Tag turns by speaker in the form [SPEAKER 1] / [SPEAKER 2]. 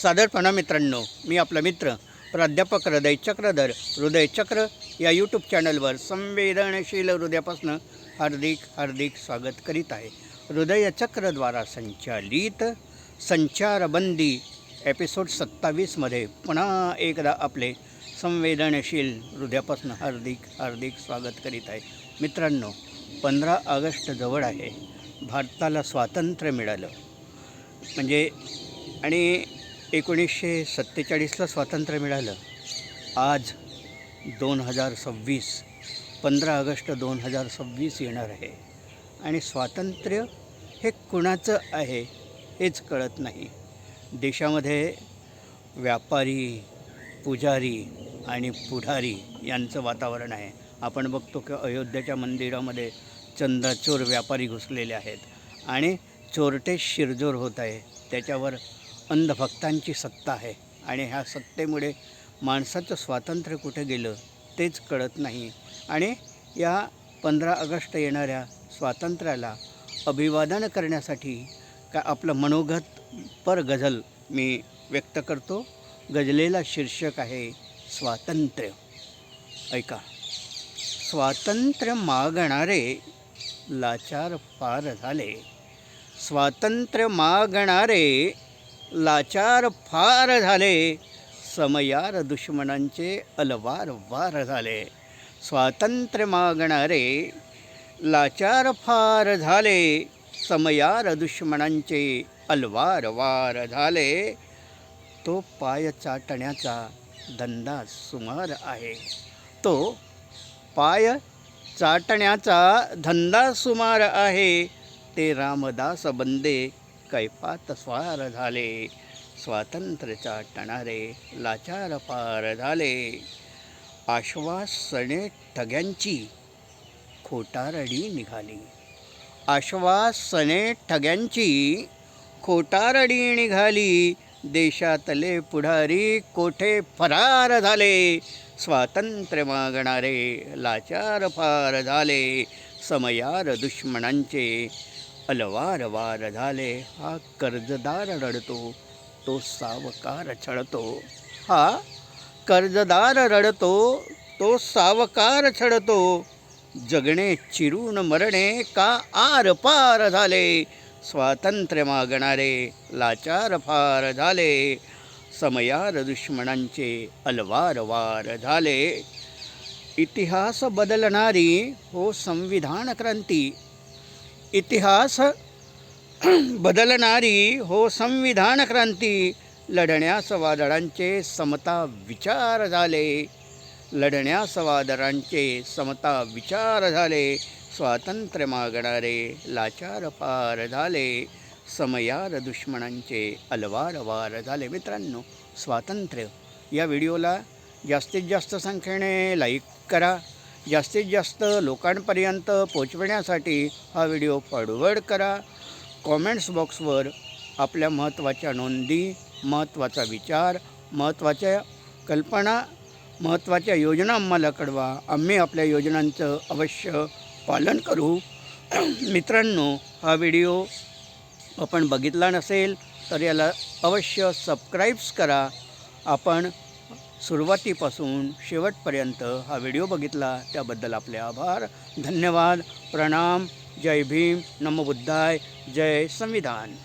[SPEAKER 1] सादरपणा मित्रांनो, मी आपला मित्र प्राध्यापक हृदय चक्रधर हृदयचक्र या यूट्यूब चॅनलवर संवेदनशील हृदयापासून हार्दिक स्वागत करीत आहे. हृदयचक्रद्वारा संचालित संचारबंदी एपिसोड 27मध्ये पुन्हा एकदा आपले संवेदनशील हृदयापासून हार्दिक स्वागत करीत आहे. मित्रांनो, 15 ऑगस्ट जवळ आहे. भारताला स्वातंत्र्य मिळालं म्हणजे आणि 1947ला स्वातंत्र्य मिळालं. आज 2026 15 ऑगस्ट 2026 येणार आहे आणि स्वातंत्र्य हे कुणाचं आहे हेच कळत नाही. देशामध्ये व्यापारी, पुजारी आणि पुढारी यांचं वातावरण आहे. आपण बघतो की अयोध्येच्या मंदिरामध्ये चंदाचोर व्यापारी घुसलेले आहेत आणि चोरटे शिरजोर होत आहे. त्याच्यावर अंधभक्तांची सत्ता आहे आणि ह्या सत्तेमुळे माणसाचं स्वातंत्र्य कुठे गेलं तेच कळत नाही. आणि या 15 ऑगस्ट येणाऱ्या स्वातंत्र्याला अभिवादन करण्यासाठी का आपलं मनोगत पर गझल मी व्यक्त करतो. गझलेला शीर्षक आहे स्वातंत्र्य. ऐका. स्वातंत्र्य मागणारे लाचार फार झाले. स्वातंत्र्य मागणारे लाचार फार झाले. समयार दुश्मनांचे अलवार वार झाले. स्वातंत्र्य मागणारे लाचार फार झाले. समयार दुश्मनांचे अलवार वार झाले. तो पाय चाटण्याचा धंदा सुमार आहे. तो पाय चाटण्याचा धंदा सुमार आहे. ते रामदास बंदे कैफात स्वार झाले. स्वातंत्र्य चाटणारे लाचार फार झाले. आश्वासने ठग्यांची खोटारडी निघाली. आश्वासने ठग्यांची खोटारडी निघाली. देशातले पुढारी कोठे फरार झाले. स्वातंत्र्य मागणारे लाचार फार झाले. समयार दुश्मनांचे अलवार वार झाले. हा कर्जदार रडतो, तो सावकार छळतो. हा कर्जदार रडतो, तो सावकार छळतो. जगणे चिरून मरणे का आर पार झाले. स्वातंत्र्य मागणारे लाचार फार झाले. समयार दुश्मनांचे अलवार वार झाले. इतिहास बदलणारी हो संविधान क्रांती. इतिहास बदलणारी हो संविधान क्रांती. लढण्यास वादळांचे समता विचार झाले. लढण्यास वादळांचे समता विचार झाले. स्वातंत्र्य मागणारे लाचार फार झाले. समयार दुश्मनांचे अलवार वार झाले. मित्रांनो, स्वातंत्र्य या व्हिडिओला जास्तीत जास्त संख्येने लाईक करा. जास्तीत जास्त लोकांपर्यंत पोचवण्यासाठी हा व्हिडिओ फॉरवर्ड करा. कॉमेंट्स बॉक्सवर आपल्या महत्त्वाच्या नोंदी, महत्त्वाचा विचार, महत्त्वाच्या कल्पना, महत्त्वाच्या योजना आम्हाला कळवा. आम्ही आपल्या योजनांचं अवश्य पालन करू. मित्रांनो, हा व्हिडिओ आपण बघितला नसेल तर याला अवश्य सबस्क्राईब्स करा. आपण सुरुवातीपासून शेवटपर्यंत हा व्हिडिओ बघितला त्याबद्दल आपले आभार. धन्यवाद. प्रणाम. जय भीम. नमो बुद्धाय. जय संविधान.